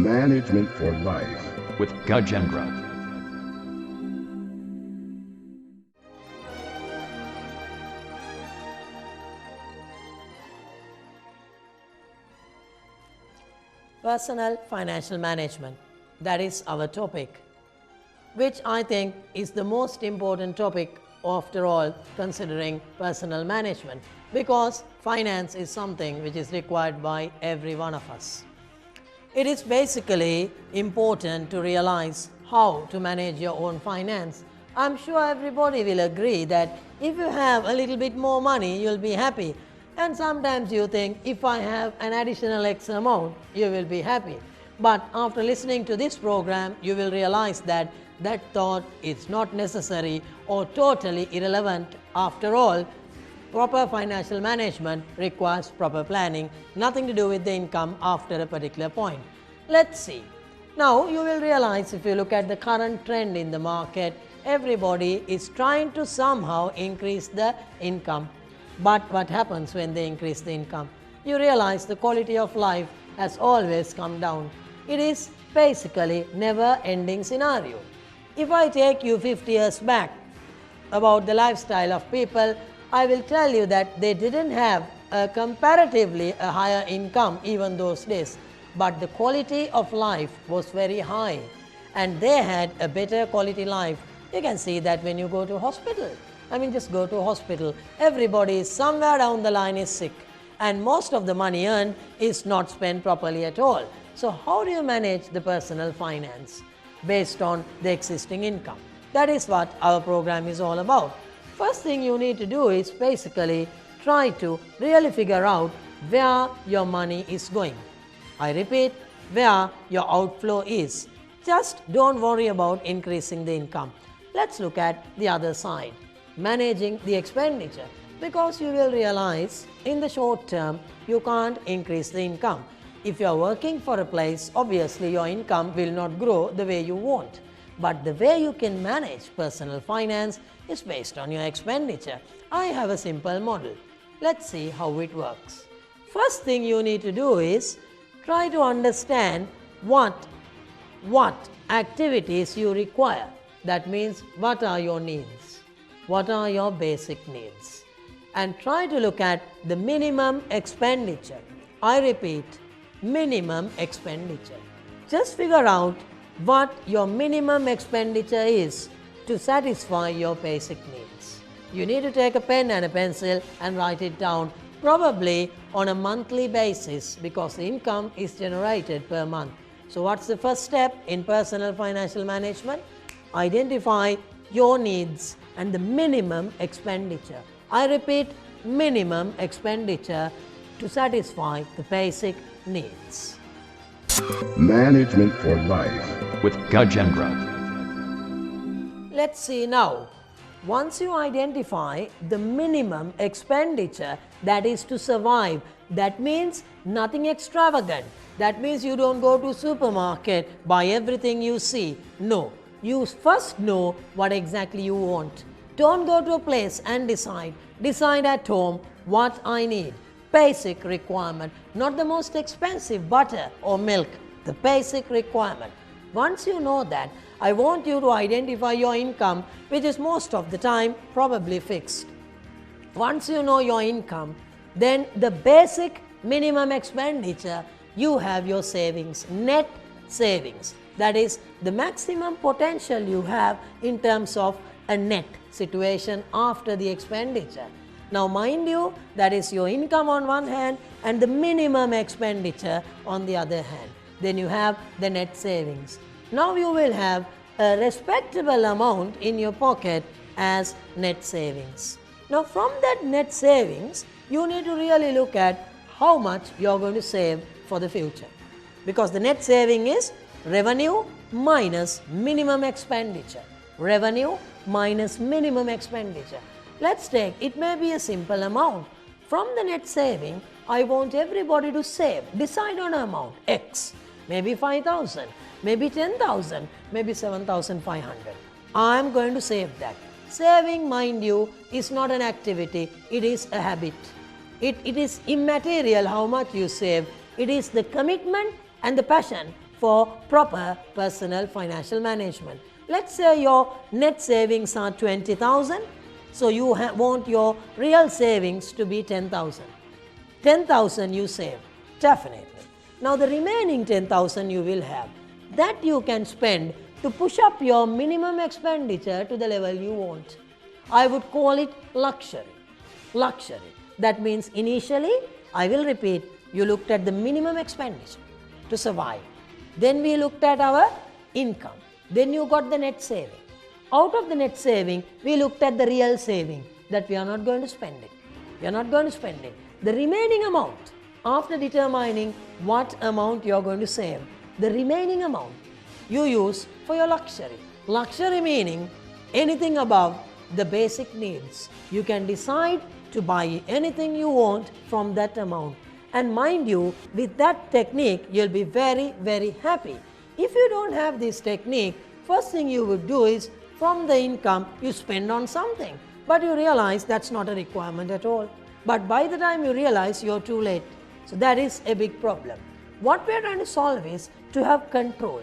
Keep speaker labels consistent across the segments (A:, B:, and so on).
A: Management for Life
B: with Gajendra.
C: Personal financial management, that is our topic, which I think is the most important topic after all considering personal management, because finance is something which is required by every one of us. It is basically important to realize how to manage your own finance. I'm sure everybody will agree that if you have a little bit more money, you'll be happy. And sometimes you think, if I have an additional X amount, you will be happy. But after listening to this program, you will realize that that thought is not necessary or totally irrelevant. After all, proper financial management requires proper planning, nothing to do with the income after a particular point. Let's see. Now you will realize, if you look at the current trend in the market, everybody is trying to somehow increase the income. But what happens when they increase the income? You realize the quality of life has always come down. It is basically never-ending scenario. If I take you 50 years back about the lifestyle of people, I will tell you that they didn't have comparatively a higher income even those days, but the quality of life was very high and they had a better quality life. You can see that when you go to hospital. Just go to hospital. Everybody is somewhere down the line is sick, and most of the money earned is not spent properly at all. So how do you manage the personal finance based on the existing income? That is what our program is all about. First thing you need to do is basically try to really figure out where your money is going. I repeat, where your outflow is. Just don't worry about increasing the income. Let's look at the other side. Managing the expenditure, because you will realize in the short term you can't increase the income. If you are working for a place, obviously your income will not grow the way you want. But the way you can manage personal finance is based on your expenditure. I have a simple model. Let's see how it works. First thing you need to do is try to understand what activities you require. That means, what are your needs? What are your basic needs? And try to look at the minimum expenditure. I repeat, minimum expenditure. Just figure out what your minimum expenditure is to satisfy your basic needs. You need to take a pen and a pencil and write it down, probably on a monthly basis, because the income is generated per month. So what's the first step in personal financial management? Identify your needs and the minimum expenditure. I repeat, minimum expenditure to satisfy the basic needs.
A: Management for Life
B: with Gajendra.
C: Let's see now. Once you identify the minimum expenditure that is to survive, that means nothing extravagant. That means you don't go to supermarket, buy everything you see. No. You first know what exactly you want. Don't go to a place and decide. Decide at home what I need. Basic requirement, not the most expensive butter or milk, the basic requirement. Once you know that, I want you to identify your income, which is most of the time probably fixed. Once you know your income, then the basic minimum expenditure, you have your savings, net savings. That is the maximum potential you have in terms of a net situation after the expenditure. Now mind you, that is your income on one hand and the minimum expenditure on the other hand. Then you have the net savings. Now you will have a respectable amount in your pocket as net savings. Now from that net savings, you need to really look at how much you are going to save for the future. Because the net saving is revenue minus minimum expenditure. Revenue minus minimum expenditure. Let's take, it may be a simple amount. From the net saving, I want everybody to save. Decide on an amount, X. Maybe 5,000, maybe 10,000, maybe 7,500. I am going to save that. Saving, mind you, is not an activity, it is a habit. It is immaterial how much you save. It is the commitment and the passion for proper personal financial management. Let's say your net savings are 20,000, so you want your real savings to be 10,000. 10,000 you save, definitely. Now the remaining 10,000 you will have, that you can spend to push up your minimum expenditure to the level you want. I would call it luxury. Luxury. That means initially, I will repeat, you looked at the minimum expenditure to survive. Then we looked at our income. Then you got the net saving. Out of the net saving, we looked at the real saving, that we are not going to spend it. We are not going to spend it. The remaining amount, after determining what amount you are going to save, the remaining amount you use for your luxury. Luxury meaning anything above the basic needs. You can decide to buy anything you want from that amount. And mind you, with that technique, you'll be very, very happy. If you don't have this technique, first thing you would do is from the income, you spend on something. But you realize that's not a requirement at all. But by the time you realize, you're too late. So that is a big problem. What we're trying to solve is to have control.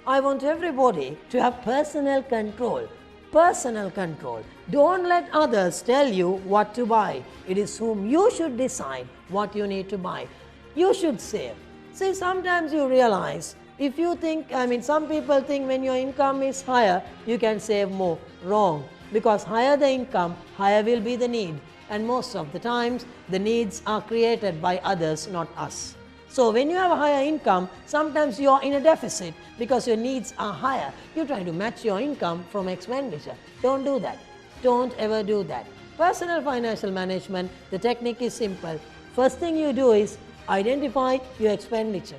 C: I want everybody to have personal control. Personal control. Don't let others tell you what to buy. It is whom you should decide what you need to buy. You should save. See, sometimes you realize, if you think, some people think when your income is higher, you can save more. Wrong. Because higher the income, higher will be the need. And most of the times, the needs are created by others, not us. So when you have a higher income, sometimes you are in a deficit because your needs are higher. You try to match your income from expenditure. Don't do that. Don't ever do that. Personal financial management, the technique is simple. First thing you do is identify your expenditure.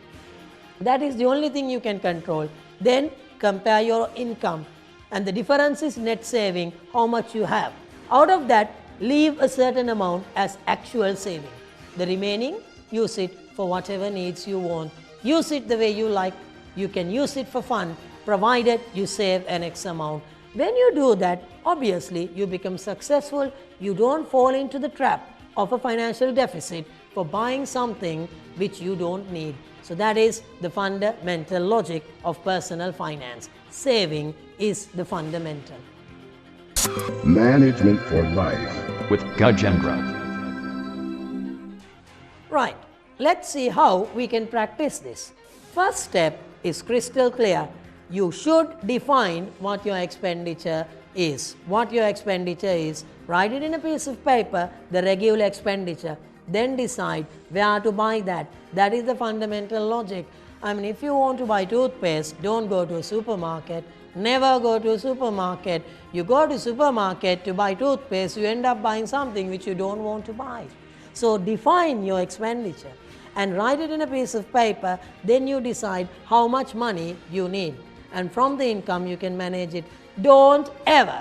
C: That is the only thing you can control. Then compare your income. And the difference is net saving, how much you have. Out of that, leave a certain amount as actual saving. The remaining, use it for whatever needs you want. Use it the way you like. You can use it for fun, provided you save an X amount. When you do that, obviously you become successful. You don't fall into the trap of a financial deficit for buying something which you don't need. So that is the fundamental logic of personal finance. Saving is the fundamental.
A: Management for life.
B: With Gajendra.
C: Right. Let's see how we can practice this. First step is crystal clear. You should define what your expenditure is. What your expenditure is. Write it in a piece of paper, the regular expenditure. Then decide where to buy that. That is the fundamental logic. If you want to buy toothpaste, don't go to a supermarket. Never go to a supermarket. You go to a supermarket to buy toothpaste, you end up buying something which you don't want to buy. So define your expenditure and write it in a piece of paper. Then you decide how much money you need. And from the income you can manage it. Don't ever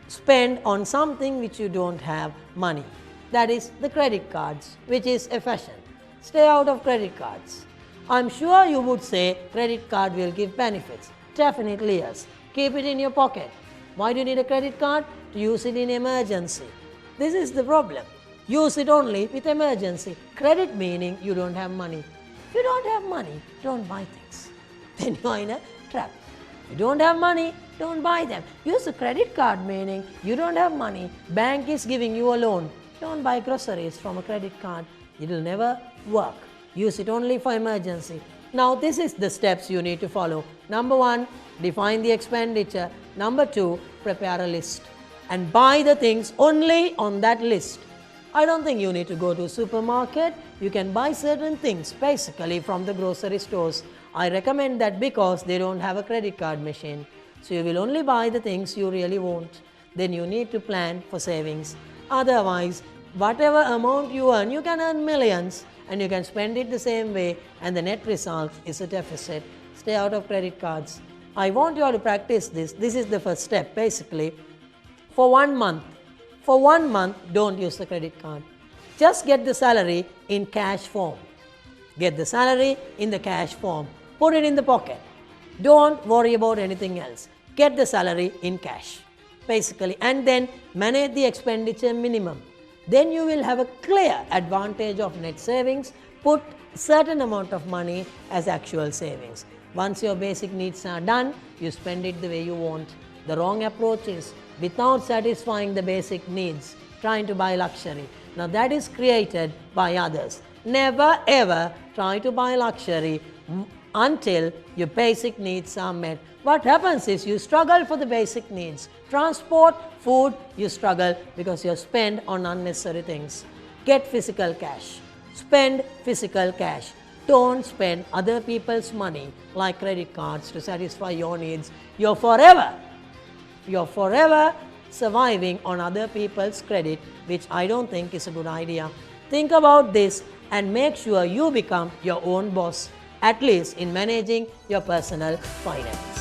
C: spend on something which you don't have money. That is the credit cards, which is a fashion. Stay out of credit cards. I'm sure you would say credit card will give benefits. Definitely yes. Keep it in your pocket. Why do you need a credit card? To use it in emergency. This is the problem. Use it only with emergency. Credit meaning you don't have money. If you don't have money, don't buy things. Then you are in a trap. If you don't have money, don't buy them. Use a credit card meaning you don't have money. Bank is giving you a loan. Don't buy groceries from a credit card. It will never work. Use it only for emergency. Now this is the steps you need to follow. Number 1, define the expenditure. Number 2, prepare a list and buy the things only on that list. I don't think you need to go to a supermarket. You can buy certain things basically from the grocery stores. I recommend that because they don't have a credit card machine. So you will only buy the things you really want. Then you need to plan for savings. Otherwise, whatever amount you earn, you can earn millions and you can spend it the same way and the net result is a deficit. Stay out of credit cards. I want you all to practice this. This is the first step basically. For 1 month. For 1 month, don't use the credit card. Just get the salary in cash form. Get the salary in the cash form. Put it in the pocket. Don't worry about anything else. Get the salary in cash, basically, and then manage the expenditure minimum. Then you will have a clear advantage of net savings. Put certain amount of money as actual savings. Once your basic needs are done, you spend it the way you want. The wrong approach is without satisfying the basic needs, trying to buy luxury. Now that is created by others. Never ever try to buy luxury until your basic needs are met. What happens is you struggle for the basic needs. Transport, food, you struggle because you spend on unnecessary things. Get physical cash. Spend physical cash. Don't spend other people's money like credit cards to satisfy your needs. You're forever surviving on other people's credit, which I don't think is a good idea. Think about this and make sure you become your own boss, at least in managing your personal finance.